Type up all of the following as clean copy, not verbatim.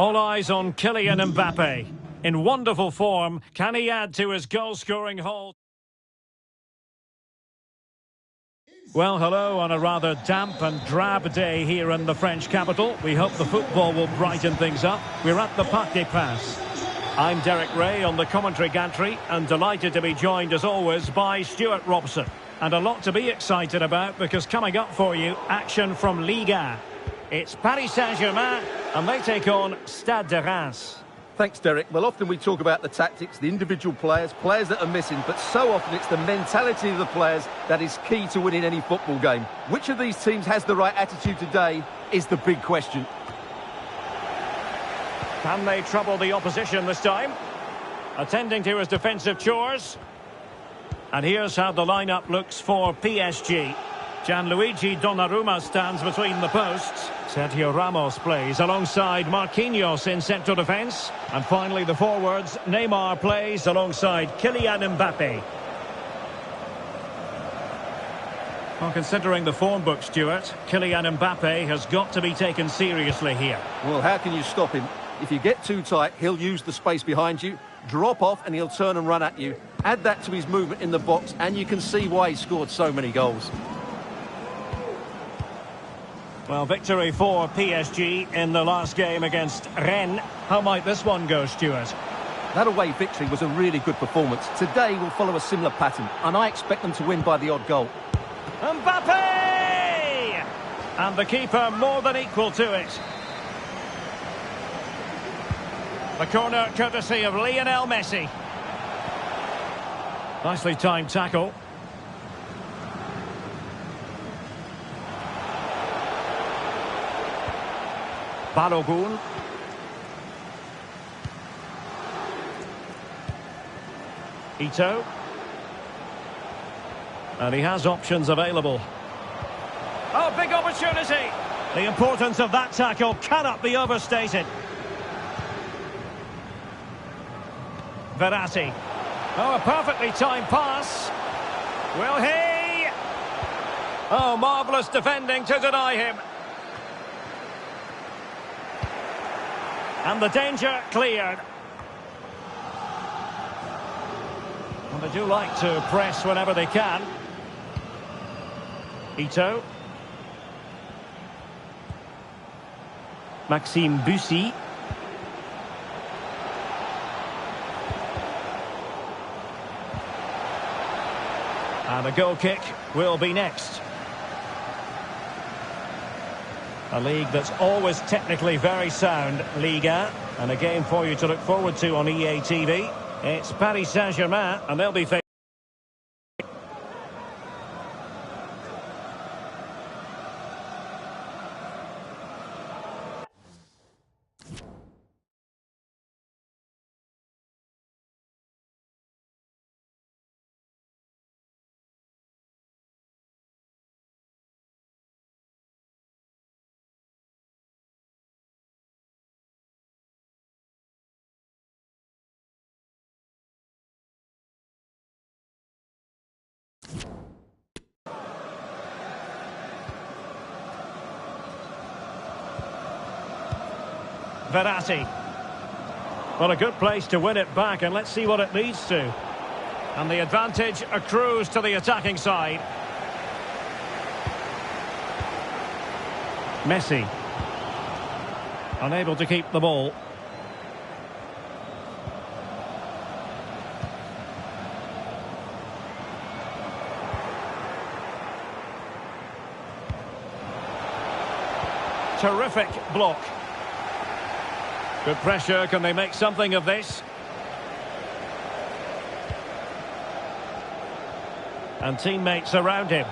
All eyes on Kylian Mbappe. In wonderful form, can he add to his goal-scoring haul? Well, hello on a rather damp and drab day here in the French capital. We hope the football will brighten things up. We're at the Parc des Princes. I'm Derek Ray on the commentary gantry and delighted to be joined as always by Stuart Robson. And a lot to be excited about because coming up for you, action from Ligue 1. It's Paris Saint-Germain and they take on Stade de Reims. Thanks, Derek. Well, often we talk about the tactics, the individual players that are missing, but so often it's the mentality of the players that is key to winning any football game. Which of these teams has the right attitude today is the big question. Can they trouble the opposition this time? Attending to his defensive chores. And here's how the lineup looks for PSG. Gianluigi Donnarumma stands between the posts. Sergio Ramos plays alongside Marquinhos in central defence. And finally the forwards, Neymar plays alongside Kylian Mbappe. Well, considering the form book, Stuart, Kylian Mbappe has got to be taken seriously here. Well, how can you stop him? If you get too tight, he'll use the space behind you, drop off and he'll turn and run at you. Add that to his movement in the box and you can see why he scored so many goals. Well, victory for PSG in the last game against Rennes. How might this one go, Stuart? That away victory was a really good performance. Today will follow a similar pattern, and I expect them to win by the odd goal. Mbappe! And the keeper more than equal to it. The corner courtesy of Lionel Messi. Nicely timed tackle. Balogun. Ito. And he has options available. Oh, big opportunity! The importance of that tackle cannot be overstated. Verratti. Oh, a perfectly timed pass. Will he? Oh, marvellous defending to deny him. And the danger cleared. And they do like to press whenever they can. Ito. Maxime Bussy. And a goal kick will be next. A league that's always technically very sound, Ligue 1. And a game for you to look forward to on EA TV. It's Paris Saint-Germain, and they'll be facing... Verratti. Well, a good place to win it back, and let's see what it leads to. And the advantage accrues to the attacking side. Messi. Unable to keep the ball. Terrific block. Good pressure. Can they make something of this? And teammates around him.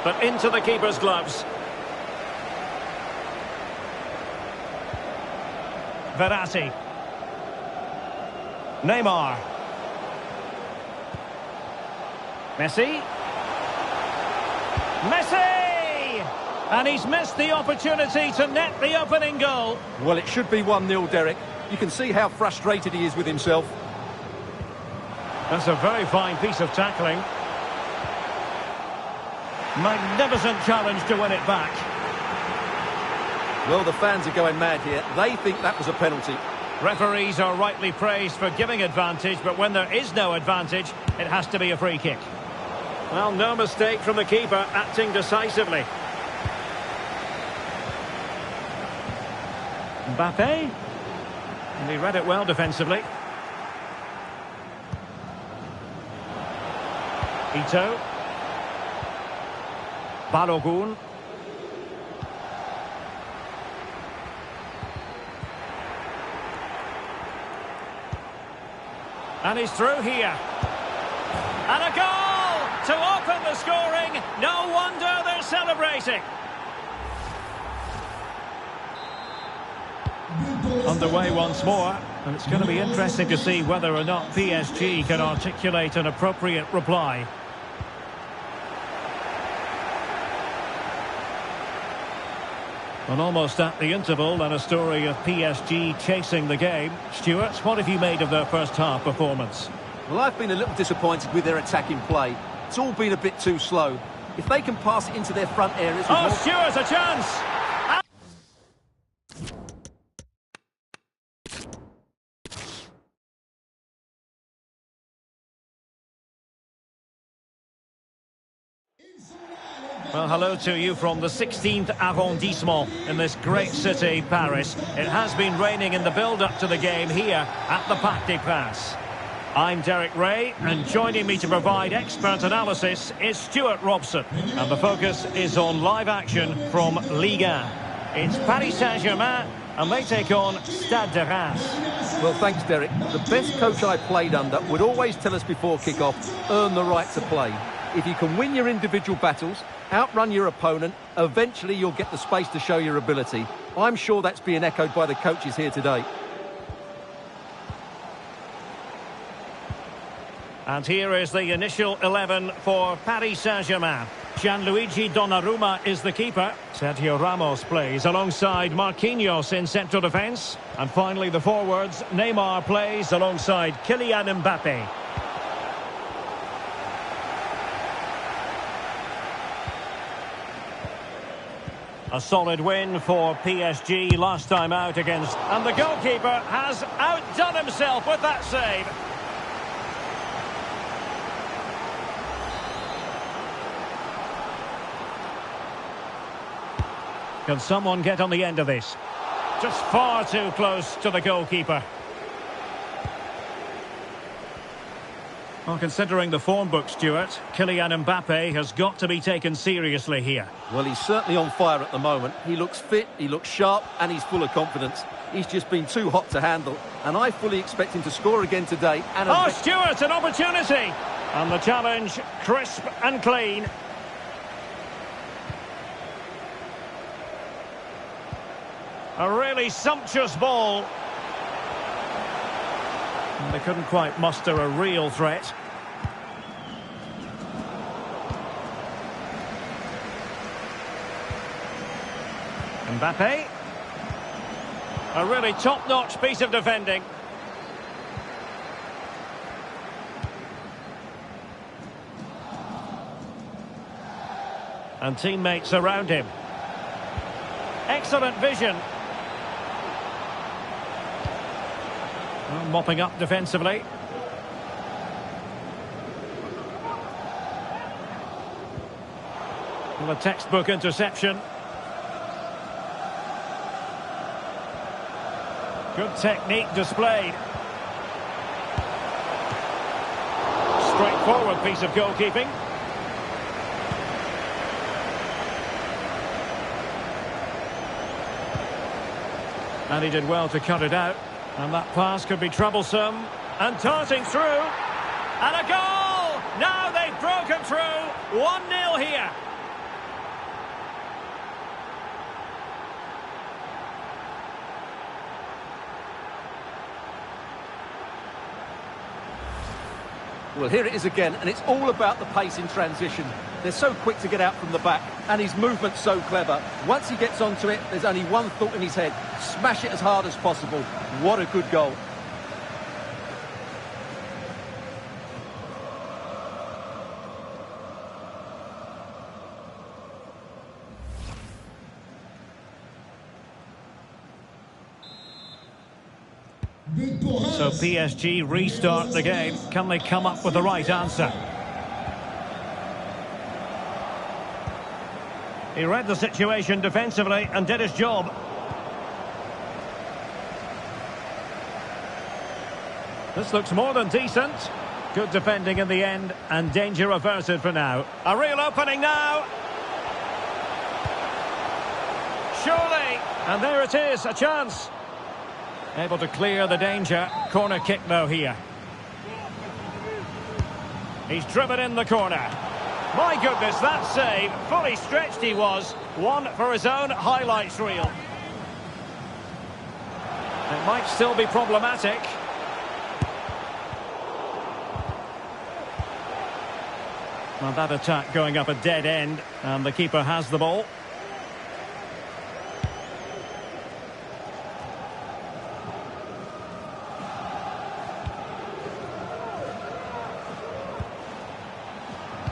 But into the keeper's gloves. Verratti. Neymar. Messi. Messi! And he's missed the opportunity to net the opening goal. Well, it should be 1-0, Derek. You can see how frustrated he is with himself. That's a very fine piece of tackling. Magnificent challenge to win it back. Well, the fans are going mad here. They think that was a penalty. Referees are rightly praised for giving advantage, but when there is no advantage, it has to be a free kick. Well, no mistake from the keeper, acting decisively. Mbappe. And he read it well defensively. Ito. Balogun. And he's through here. And a goal to open the scoring. No wonder they're celebrating. Underway once more. And it's going to be interesting to see whether or not PSG can articulate an appropriate reply. And almost at the interval, and a story of PSG chasing the game. Stuart, what have you made of their first half performance? Well, I've been a little disappointed with their attacking play. It's all been a bit too slow. If they can pass it into their front areas... Oh, Stuart, a chance! Well, hello to you from the 16th arrondissement in this great city, Paris. It has been raining in the build-up to the game here at the Parc des Princes. I'm Derek Ray, and joining me to provide expert analysis is Stuart Robson. And the focus is on live action from Ligue 1. It's Paris Saint-Germain, and they take on Stade de Reims. Well, thanks, Derek. The best coach I played under would always tell us before kick-off, earn the right to play. If you can win your individual battles, outrun your opponent, eventually you'll get the space to show your ability. I'm sure that's being echoed by the coaches here today. And here is the initial 11 for Paris Saint-Germain. Gianluigi Donnarumma is the keeper. Sergio Ramos plays alongside Marquinhos in central defence. And finally the forwards, Neymar plays alongside Kylian Mbappe. A solid win for PSG last time out against... And the goalkeeper has outdone himself with that save. Can someone get on the end of this? Just far too close to the goalkeeper. Well, considering the form book, Stuart, Kylian Mbappe has got to be taken seriously here. Well, he's certainly on fire at the moment. He looks fit, he looks sharp, and he's full of confidence. He's just been too hot to handle, and I fully expect him to score again today. And oh, Stuart, an opportunity! And the challenge, crisp and clean. A really sumptuous ball. And they couldn't quite muster a real threat. Mbappe. A really top-notch piece of defending. And teammates around him. Excellent vision. Well, mopping up defensively. Well, a textbook interception. Good technique displayed. Straightforward piece of goalkeeping. And he did well to cut it out. And that pass could be troublesome. And darting through. And a goal! Now they've broken through. 1-0 here. Well, here it is again, and it's all about the pace in transition. They're so quick to get out from the back, and his movement's so clever. Once he gets onto it, there's only one thought in his head. Smash it as hard as possible. What a good goal. So PSG restart the game. Can they come up with the right answer? He read the situation defensively and did his job. This looks more than decent. Good defending in the end, and danger averted for now. A real opening now. Surely. And there it is, a chance. Able to clear the danger. Corner kick though here. He's driven in the corner. My goodness, that save. Fully stretched he was. One for his own highlights reel. It might still be problematic. Well, that attack going up a dead end, and the keeper has the ball.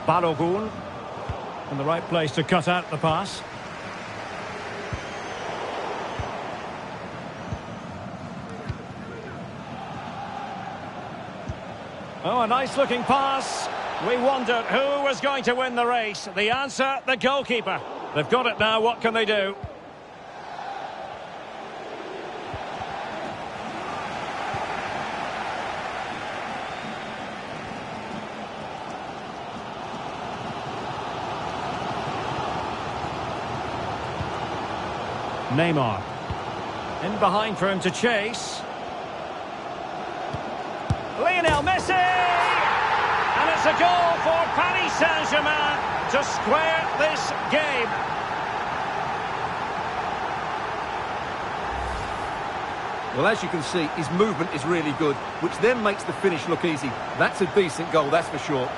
Balogun in the right place to cut out the pass. Oh, a nice looking pass. We wondered who was going to win the race. The answer, the goalkeeper. They've got it now, what can they do? Neymar. In behind for him to chase. Lionel Messi! And it's a goal for Paris Saint-Germain to square this game. Well, as you can see, his movement is really good, which then makes the finish look easy. That's a decent goal, that's for sure.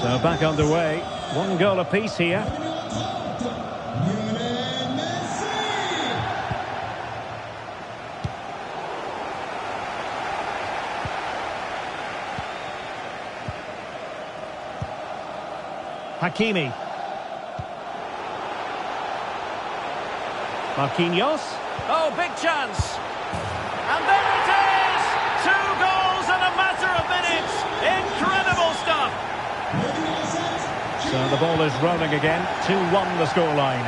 So back underway. One goal apiece here. Hakimi. Marquinhos. Oh, big chance. And there it is! 2 goals in a matter of minutes. Incredible stuff. So the ball is rolling again. 2-1 the scoreline.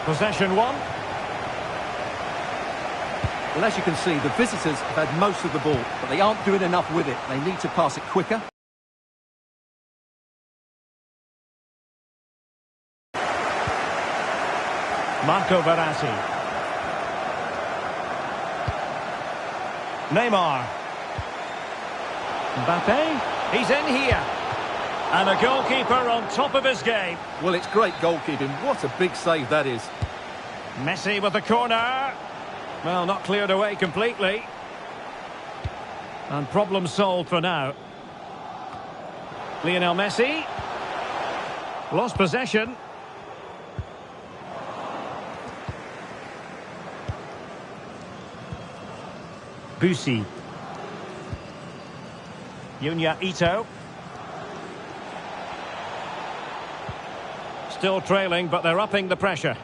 Possession 1. Well, as you can see, the visitors have had most of the ball, but they aren't doing enough with it. They need to pass it quicker. Marco Verratti. Neymar. Mbappe. He's in here. And a goalkeeper on top of his game. Well, it's great goalkeeping. What a big save that is. Messi with the corner. Well, not cleared away completely. And problem solved for now. Lionel Messi. Lost possession. Busi. Yunya Ito. Still trailing, but they're upping the pressure.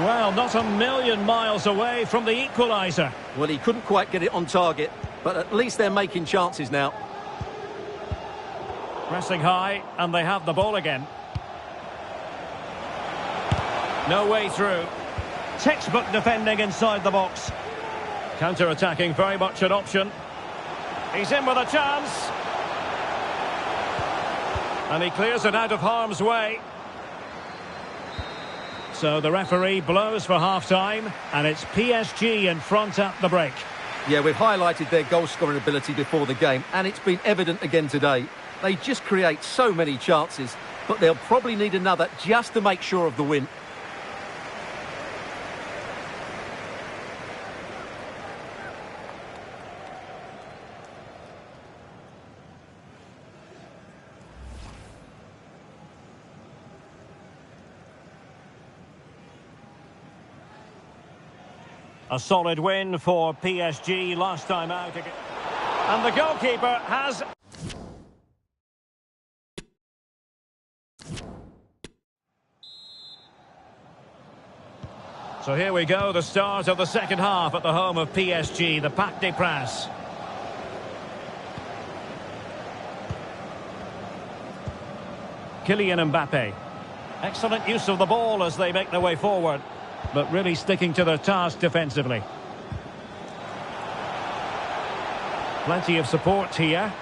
Well, not a million miles away from the equaliser. Well, he couldn't quite get it on target, but at least they're making chances now. Pressing high, and they have the ball again. No way through. Textbook defending inside the box. Counter-attacking, very much an option. He's in with a chance. And he clears it out of harm's way. So the referee blows for half-time, and it's PSG in front at the break. Yeah, we've highlighted their goal-scoring ability before the game, and it's been evident again today. They just create so many chances, but they'll probably need another just to make sure of the win. A solid win for PSG last time out. And the goalkeeper has... So here we go, the start of the second half at the home of PSG, the Parc des Princes. Kylian Mbappe. Excellent use of the ball as they make their way forward, but really sticking to their task defensively. Plenty of support here.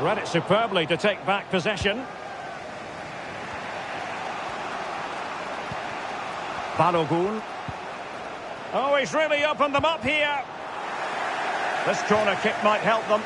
Read it superbly to take back possession. Balogun. Oh, he's really opened them up here. This corner kick might help them.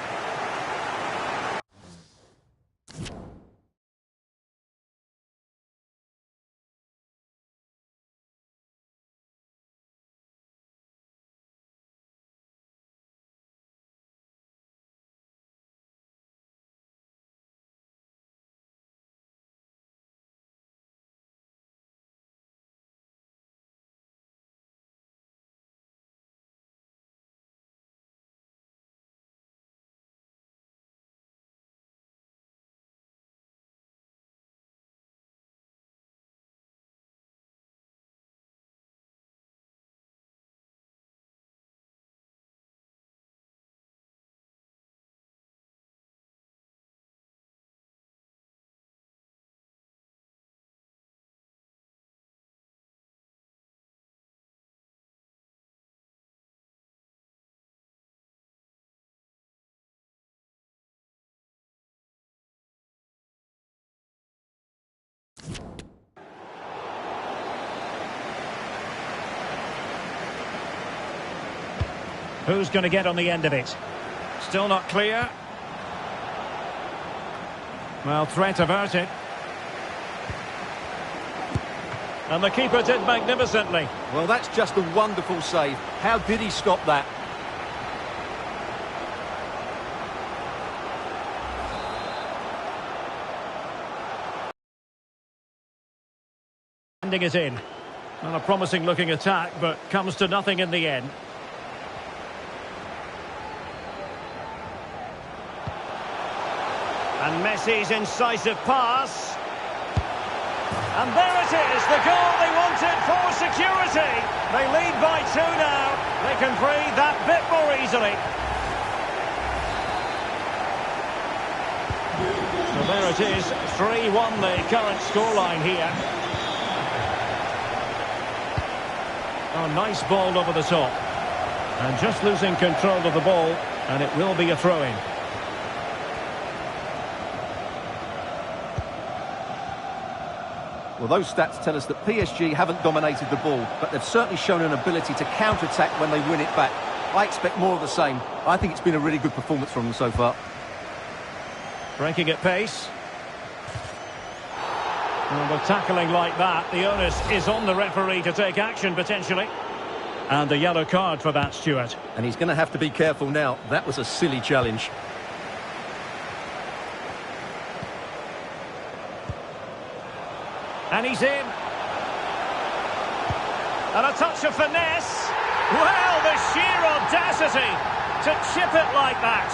Who's going to get on the end of it? Still not clear. Well, threat averted. And the keeper did magnificently. Well, that's just a wonderful save. How did he stop that? Handing it in. Not a promising looking attack, but comes to nothing in the end. And Messi's incisive pass. And there it is, the goal they wanted for security. They lead by 2 now. They can breathe that bit more easily. So there it is, 3-1 the current scoreline here. Oh, nice ball over the top. And just losing control of the ball, and it will be a throw-in. Well, those stats tell us that PSG haven't dominated the ball, but they've certainly shown an ability to counter-attack when they win it back. I expect more of the same. I think it's been a really good performance from them so far. Breaking at pace. Well, with tackling like that, the onus is on the referee to take action, potentially. And a yellow card for that, Stuart. And he's going to have to be careful now. That was a silly challenge. And he's in. And a touch of finesse. Well, the sheer audacity to chip it like that.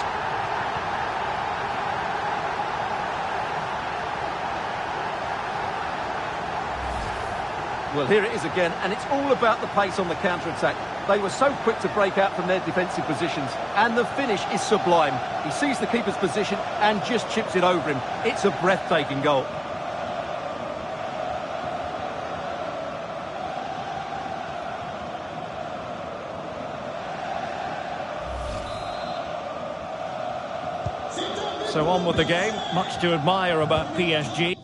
Well, here it is again, and it's all about the pace on the counter-attack. They were so quick to break out from their defensive positions, and the finish is sublime. He sees the keeper's position and just chips it over him. It's a breathtaking goal. So on with the game. Much to admire about PSG.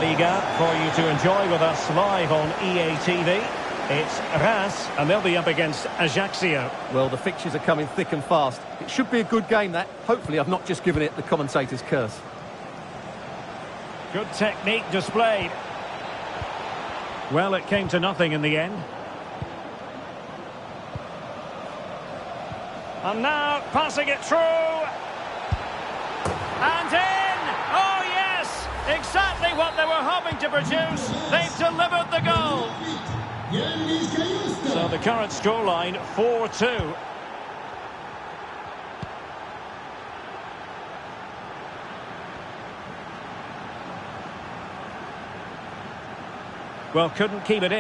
Liga for you to enjoy with us live on EA TV. It's Reims, and they'll be up against Ajaccio. Well, the fixtures are coming thick and fast. It should be a good game, that. Hopefully I've not just given it the commentator's curse. Good technique displayed. Well, it came to nothing in the end. And now, passing it through. And in! Oh, yes! Exactly what they were hoping to produce. They've delivered the goal. So the current scoreline, 4-2. Well, couldn't keep it in.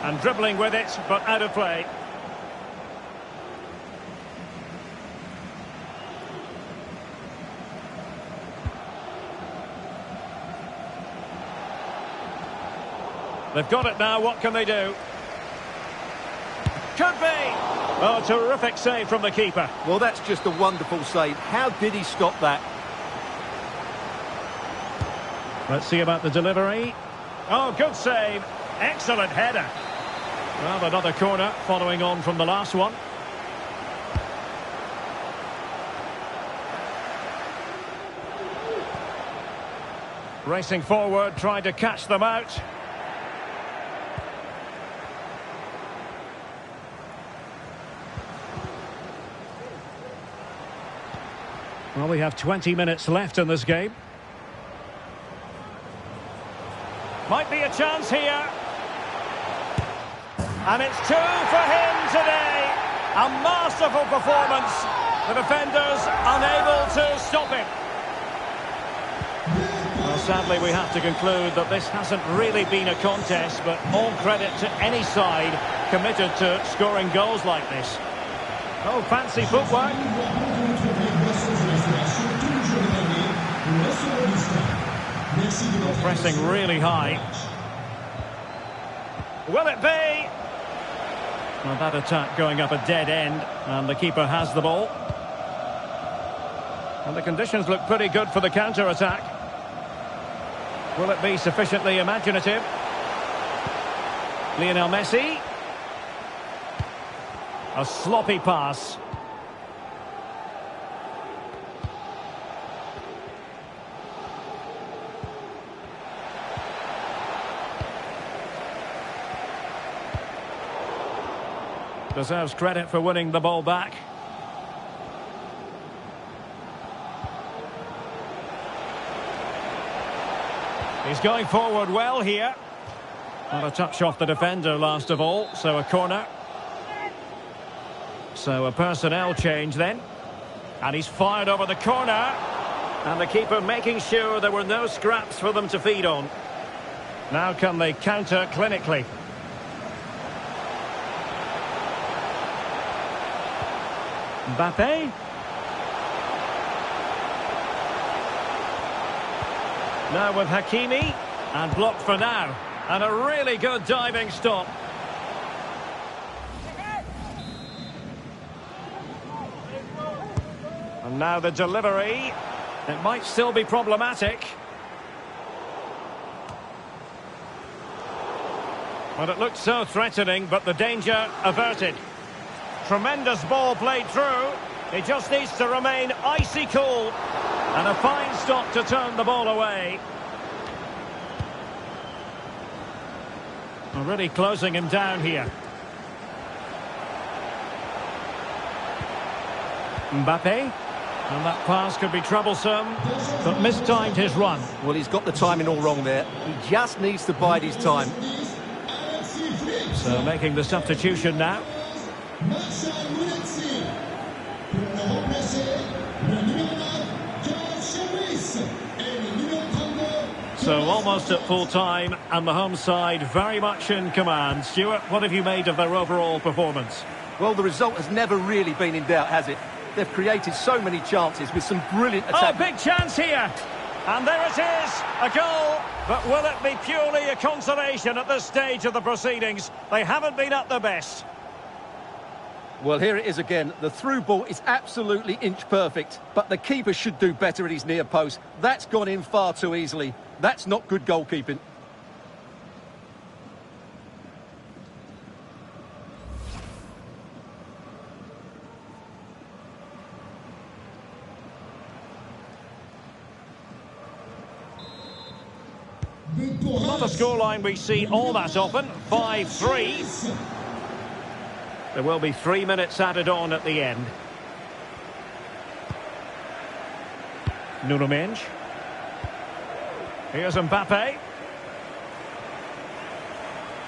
And dribbling with it, but out of play. They've got it now, what can they do? Could be! Oh, terrific save from the keeper. Well, that's just a wonderful save. How did he stop that? Let's see about the delivery. Oh, good save. Excellent header. Well, another corner following on from the last one. Racing forward, trying to catch them out. Well, we have 20 minutes left in this game. Might be a chance here. And it's 2 for him today. A masterful performance. The defenders unable to stop him. Well, sadly, we have to conclude that this hasn't really been a contest, but all credit to any side committed to scoring goals like this. Oh, fancy footwork. Pressing really high. Will it be? Well, that attack going up a dead end, and the keeper has the ball. And the conditions look pretty good for the counter-attack. Will it be sufficiently imaginative? Lionel Messi. A sloppy pass. Deserves credit for winning the ball back. He's going forward well here. Not a touch off the defender last of all, so a corner. So a personnel change then. And he's fired over the corner. And the keeper making sure there were no scraps for them to feed on. Now can they counter clinically? Mbappe. Now with Hakimi. And blocked for now. And a really good diving stop. And now the delivery. It might still be problematic. Well, it looked so threatening, but the danger averted. Tremendous ball played through. He just needs to remain icy cool. And a fine stop to turn the ball away. Already closing him down here. Mbappe. And that pass could be troublesome, but mistimed his run. Well, he's got the timing all wrong there. He just needs to bide his time. So making the substitution now. So almost at full time, and the home side very much in command. Stuart, what have you made of their overall performance? Well, the result has never really been in doubt, has it? They've created so many chances with some brilliant attack. Oh, big chance here! And there it is, a goal. But will it be purely a consolation at this stage of the proceedings? They haven't been at their best. Well, here it is again. The through ball is absolutely inch perfect, but the keeper should do better at his near post. That's gone in far too easily. That's not good goalkeeping. Not a scoreline we see all that often. 5-3. There will be 3 minutes added on at the end. Nuno Mendes. Here's Mbappe.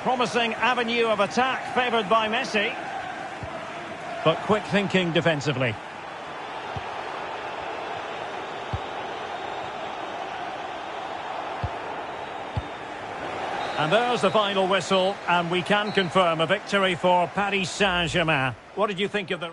Promising avenue of attack favoured by Messi. But quick thinking defensively. And there's the final whistle, and we can confirm a victory for Paris Saint-Germain. What did you think of the...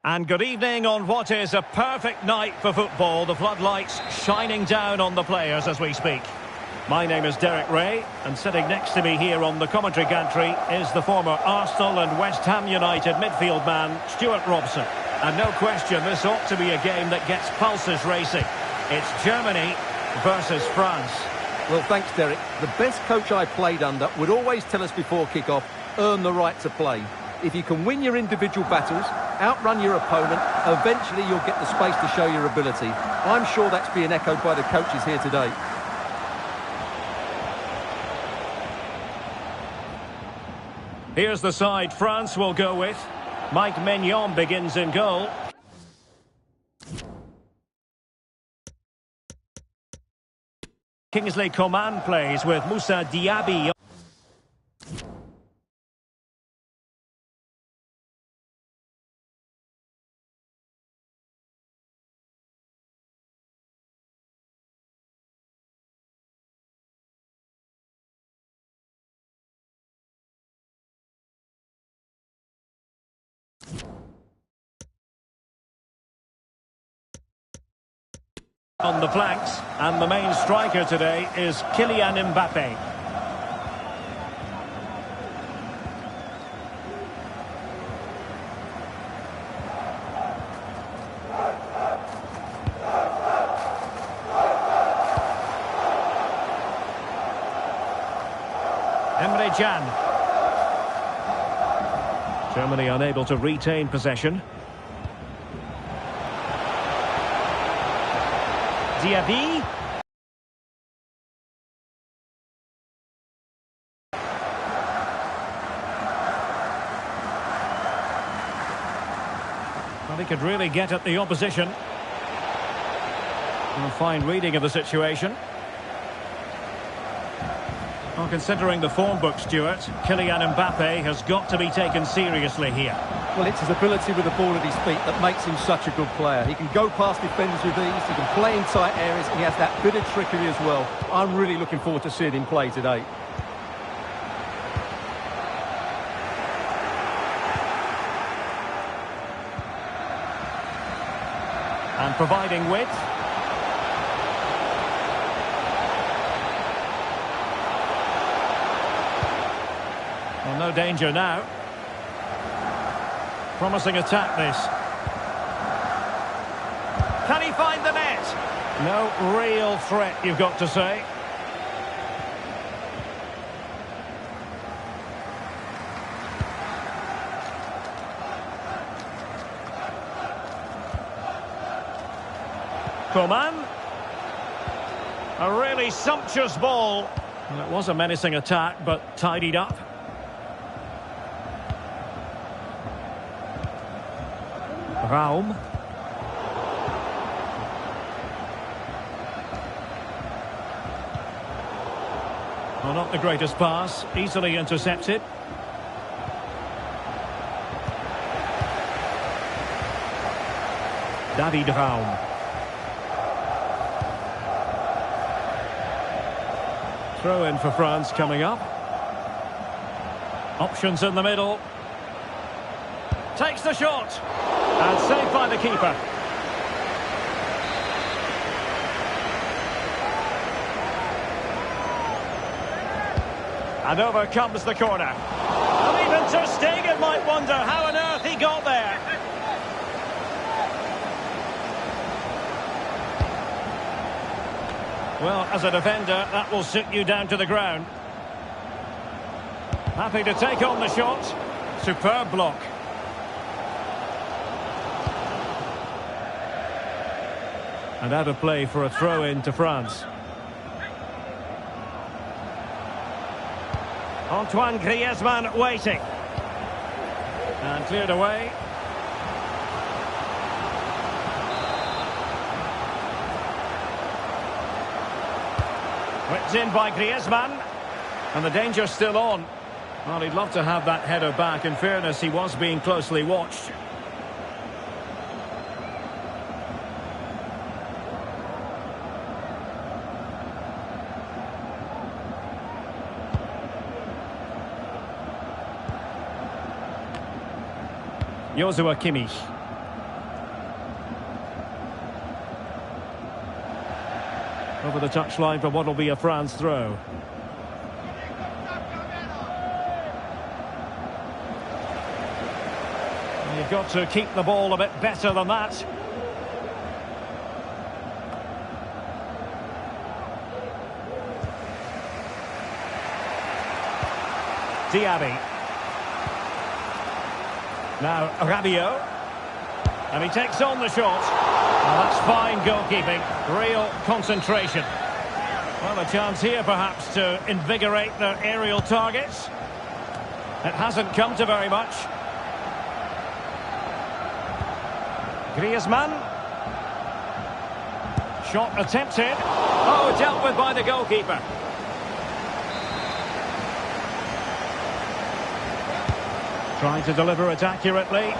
And good evening on what is a perfect night for football. The floodlights shining down on the players as we speak. My name is Derek Ray, and sitting next to me here on the commentary gantry is the former Arsenal and West Ham United midfield man, Stuart Robson. And no question, this ought to be a game that gets pulses racing. It's Germany versus France. Well, thanks, Derek. The best coach I played under would always tell us before kick-off, earn the right to play. If you can win your individual battles, outrun your opponent, eventually you'll get the space to show your ability. I'm sure that's being echoed by the coaches here today. Here's the side France will go with. Mike Maignan begins in goal. Kingsley Coman plays with Moussa Diaby. On the flanks, and the main striker today is Kylian Mbappe. Emre Can. Germany unable to retain possession. Diaby. Well, he could really get at the opposition. A fine reading of the situation. Well, considering the form book, Stuart, Kylian Mbappe has got to be taken seriously here. Well, it's his ability with the ball at his feet that makes him such a good player. He can go past defenders with ease, he can play in tight areas, and he has that bit of trickery as well. I'm really looking forward to seeing him play today. And providing width. Well, no danger now. Promising attack, this. Can he find the net? No real threat, you've got to say. Coman. A really sumptuous ball. Well, it was a menacing attack, but tidied up. Raum. Well, not the greatest pass, easily intercepted. David Raum. Throw in for France coming up. Options in the middle. Takes the shot. And saved by the keeper. And over comes the corner. And even Ter Stegen might wonder how on earth he got there. Well, as a defender, that will sit you down to the ground. Happy to take on the shot. Superb block. And out of play for a throw-in to France. Antoine Griezmann waiting. And cleared away. Whipped in by Griezmann. And the danger's still on. Well, he'd love to have that header back. In fairness, he was being closely watched. Joshua Kimmich. Over the touchline for what will be a France throw. You've got to keep the ball a bit better than that. Diaby. Now Rabiot. And he takes on the shot. Well, that's fine goalkeeping. Real concentration. Well, a chance here perhaps to invigorate their aerial targets. It hasn't come to very much. Griezmann. Shot attempted. Oh, dealt with by the goalkeeper. Trying to deliver it accurately.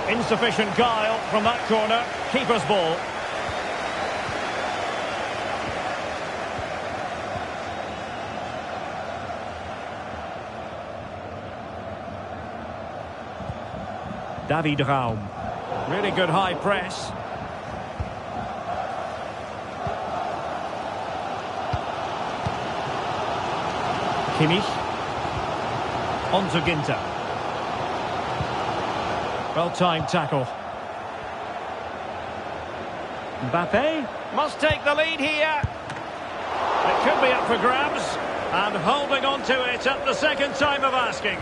Insufficient guile from that corner. Keeper's ball. David Raum. Really good high press. Kimmich. On to Ginter. Well-timed tackle. Mbappe must take the lead here. It could be up for grabs. And holding on to it at the second time of asking.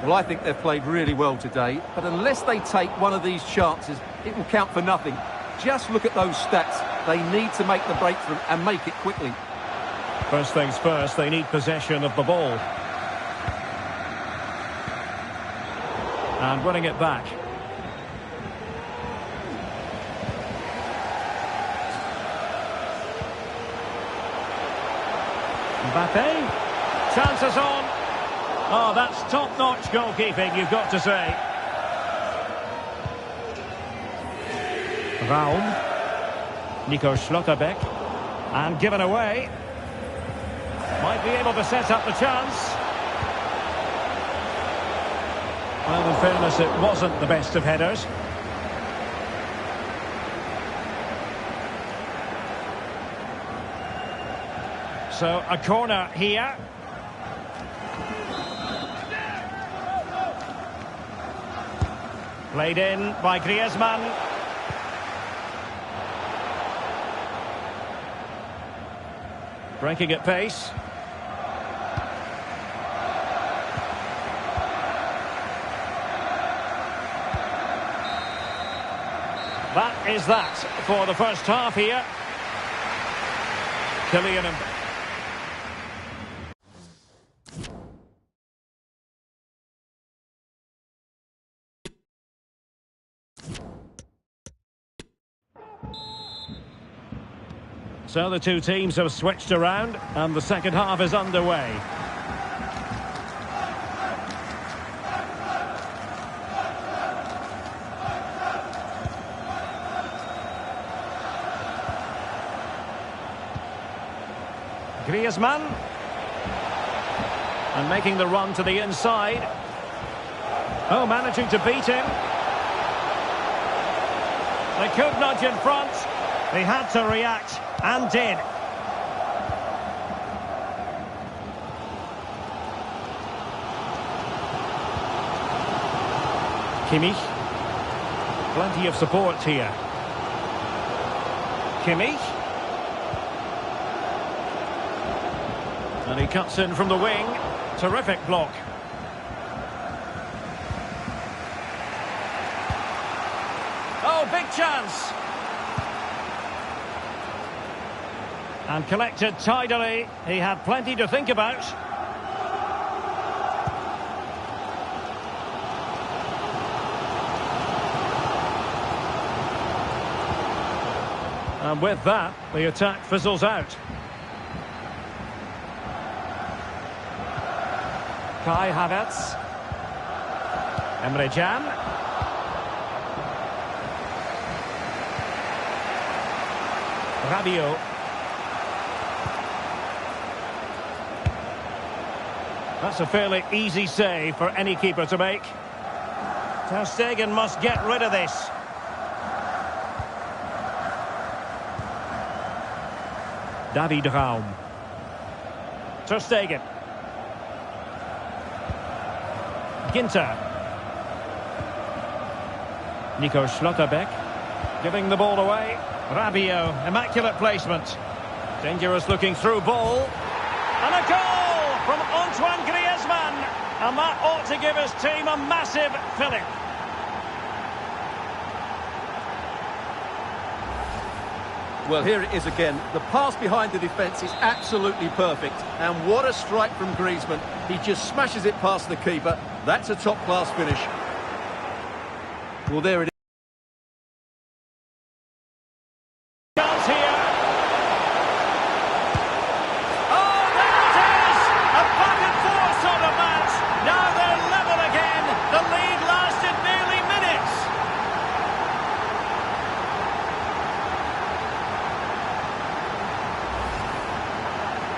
Well, I think they've played really well today, but unless they take one of these chances, it will count for nothing. Just look at those stats. They need to make the breakthrough and make it quickly. First things first, they need possession of the ball. And winning it back. Mbappe. Chances on. Oh, that's top-notch goalkeeping, you've got to say. Raum. Nico Schlotterbeck. And given away. Might be able to set up the chance. Well, in fairness, it wasn't the best of headers. So, a corner here. Played in by Griezmann. Breaking at pace. That is that for the first half here. Kylian Mbappe. So the two teams have switched around and the second half is underway. Griezmann. And making the run to the inside. Oh, managing to beat him. They could nudge in front. They had to react. And did. Kimmich. Plenty of support here. Kimmich. And he cuts in from the wing. Terrific block. Oh, big chance. And collected tidily. He had plenty to think about. And with that, the attack fizzles out. Kai Havertz. Emre Can. Rabiot. That's a fairly easy save for any keeper to make. Ter Stegen must get rid of this. David Raum. Ter Stegen. Ginter. Nico Schlotterbeck. Giving the ball away. Rabiot. Immaculate placement. Dangerous looking through ball. And a goal from Antoine Griezmann. And that ought to give his team a massive fillip. Well, here it is again. The pass behind the defence is absolutely perfect. And what a strike from Griezmann. He just smashes it past the keeper. That's a top-class finish. Well, there it is. Chance here. Oh, there it is! A back-and-forth sort of match. Now they're level again. The lead lasted nearly minutes.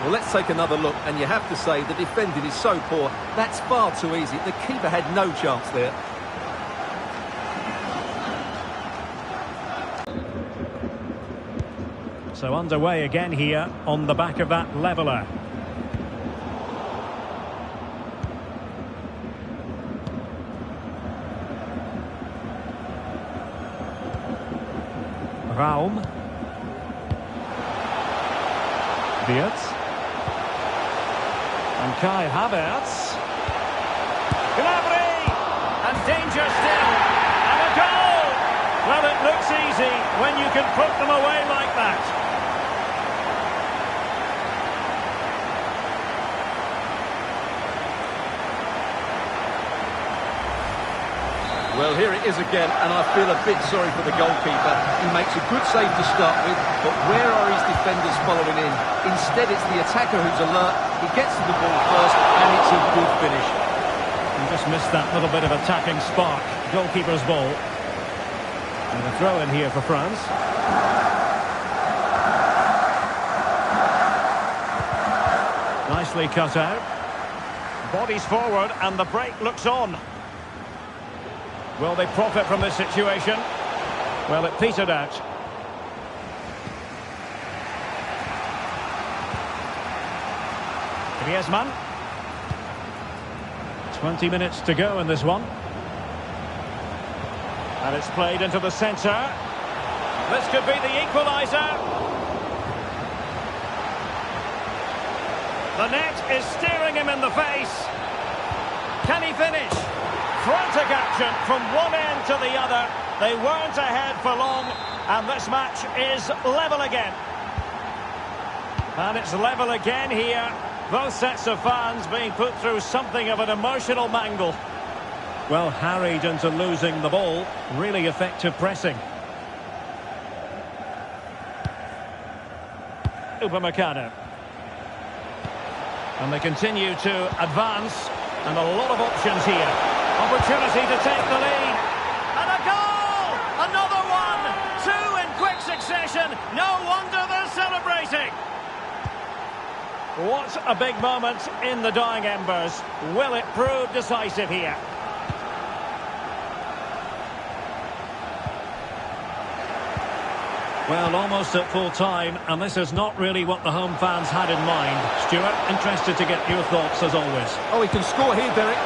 Well, let's take another look, and you have to say the defending is so poor. That's far too easy. The keeper had no chance there. So underway again here on the back of that leveller. Raum. Wirtz. And Kai Havertz. Gnabry! And danger still. And a goal! Well, it looks easy when you can put them away like that. Well, here it is again, and I feel a bit sorry for the goalkeeper. He makes a good save to start with, but where are his defenders following in? Instead, it's the attacker who's alert. He gets to the ball first, and it's a good finish. He just missed that little bit of attacking spark. Goalkeeper's ball. And a throw in here for France. Nicely cut out. Bodies forward, and the break looks on. Will they profit from this situation? Well, it petered out. Griezmann. 20 minutes to go in this one. And it's played into the centre. This could be the equaliser. The net is staring him in the face. Can he finish? Frantic action from one end to the other. They weren't ahead for long, and this match is level again. And it's level again here. Both sets of fans being put through something of an emotional mangle. Well, harried into losing the ball. Really effective pressing. Upamecano. And they continue to advance, and a lot of options here. Opportunity to take the lead. And a goal! Another one! Two in quick succession. No wonder they're celebrating. What a big moment in the dying embers. Will it prove decisive here? Well, almost at full time, and this is not really what the home fans had in mind. Stuart, interested to get your thoughts as always. Oh, he can score here, Derek.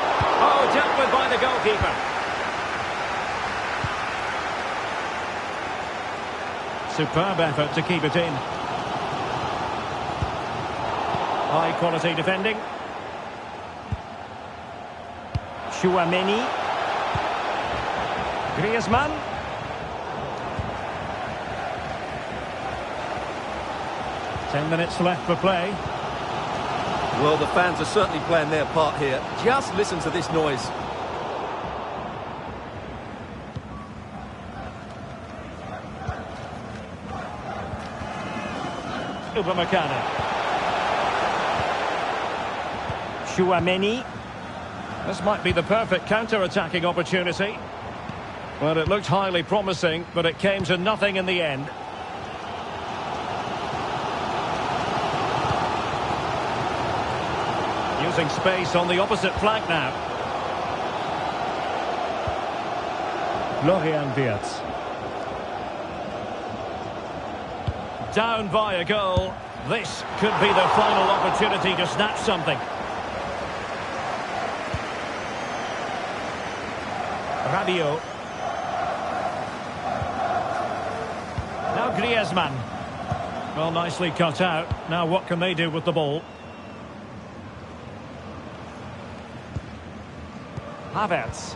Oh, dealt with by the goalkeeper. Superb effort to keep it in. High quality defending. Chouameni. Griezmann. 10 minutes left for play. Well, the fans are certainly playing their part here. Just listen to this noise. Upamecano. Chouameni. This might be the perfect counter-attacking opportunity. Well, it looked highly promising, but it came to nothing in the end. Using space on the opposite flank now. Florian Wirtz. Down by a goal. This could be the final opportunity to snatch something. Rabiot. Now Griezmann. Well, nicely cut out. Now what can they do with the ball? Havertz.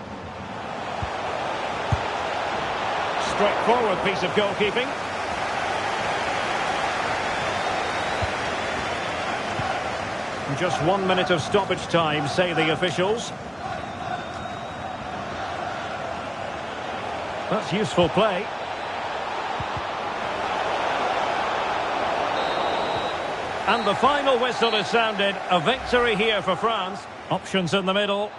Straightforward piece of goalkeeping. Just 1 minute of stoppage time, say the officials. That's useful play. And the final whistle is sounded. A victory here for France. Options in the middle.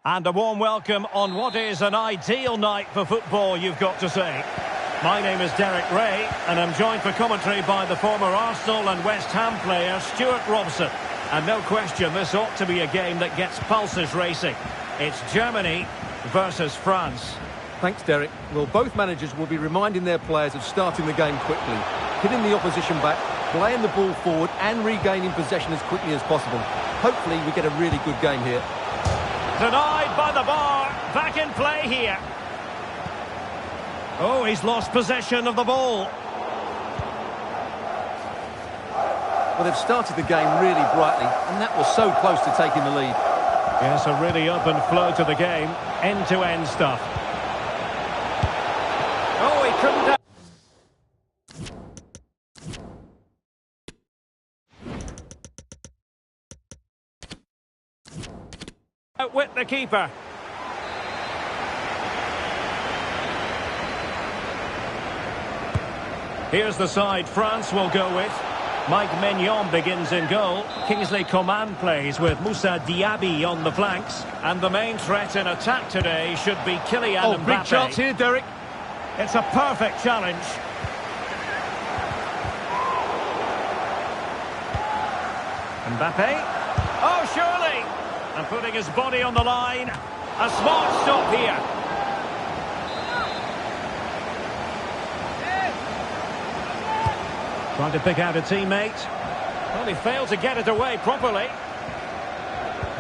And a warm welcome on what is an ideal night for football, you've got to say. My name is Derek Ray, and I'm joined for commentary by the former Arsenal and West Ham player Stuart Robson. And no question, this ought to be a game that gets pulses racing. It's Germany versus France. Thanks, Derek. Well, both managers will be reminding their players of starting the game quickly, hitting the opposition back, playing the ball forward and regaining possession as quickly as possible. Hopefully we get a really good game here. Denied by the bar. Back in play here. Oh, he's lost possession of the ball. Well, they've started the game really brightly, and that was so close to taking the lead. Yes, a really open flow to the game. End-to-end stuff. Oh, he couldn't... Outwit the keeper. Here's the side France will go with. Mike Maignan begins in goal. Kingsley Coman plays with Moussa Diaby on the flanks. And the main threat in attack today should be Kylian Mbappe. Big chance here, Derek. It's a perfect challenge. Mbappe. Oh, surely! And putting his body on the line. A smart stop here. Trying to pick out a teammate. Well, he failed to get it away properly.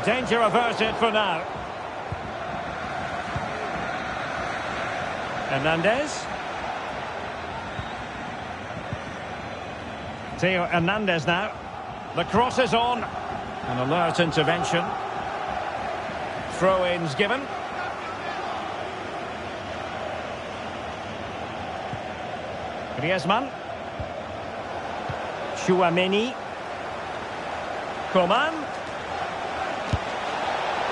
Danger averted for now. Hernandez. Theo Hernandez now. The cross is on. An alert intervention. Throw-ins given. Griezmann. Chouameni. Coman.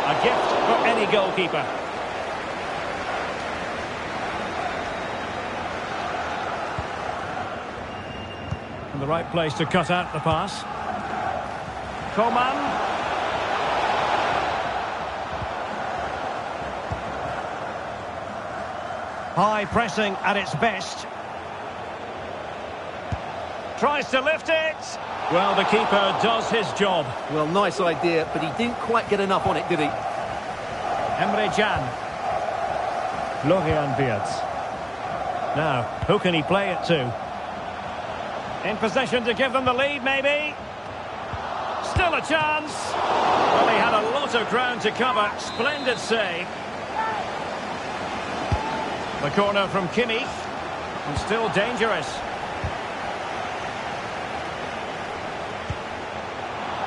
A gift for any goalkeeper. And the right place to cut out the pass. Coman. High pressing at its best. Tries to lift it. Well, the keeper does his job. Well, nice idea, but he didn't quite get enough on it, did he? Emre Can. Florian Wirtz. Now, who can he play it to? In possession to give them the lead, maybe. Still a chance. Well, he had a lot of ground to cover. Splendid save. The corner from Kimmich. And still dangerous.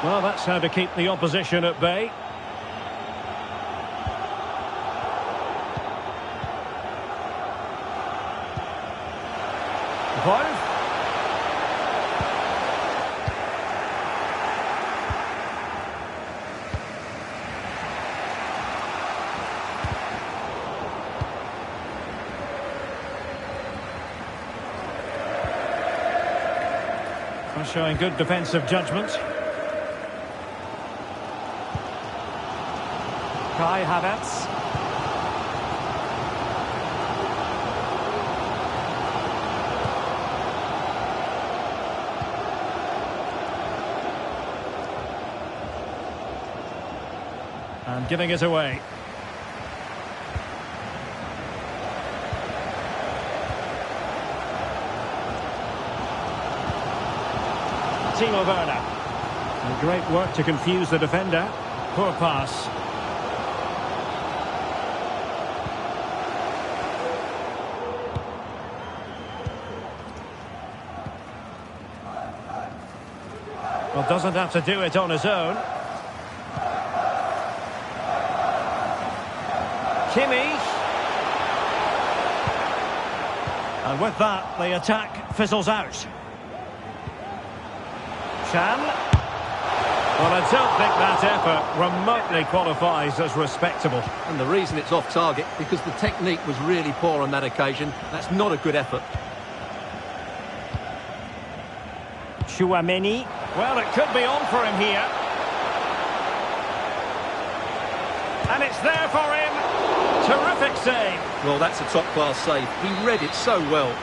Well, that's how to keep the opposition at bay. Wolf. Showing good defensive judgment. Kai Havertz. And giving it away. Timo Werner. And great work to confuse the defender. Poor pass. Well, doesn't have to do it on his own. Kimmich. And with that, the attack fizzles out. Chan. Well, I don't think that effort remotely qualifies as respectable. And the reason it's off target, because the technique was really poor on that occasion. That's not a good effort. Chouameni. Well, it could be on for him here. And it's there for him. Terrific save. Well, that's a top-class save. He read it so well.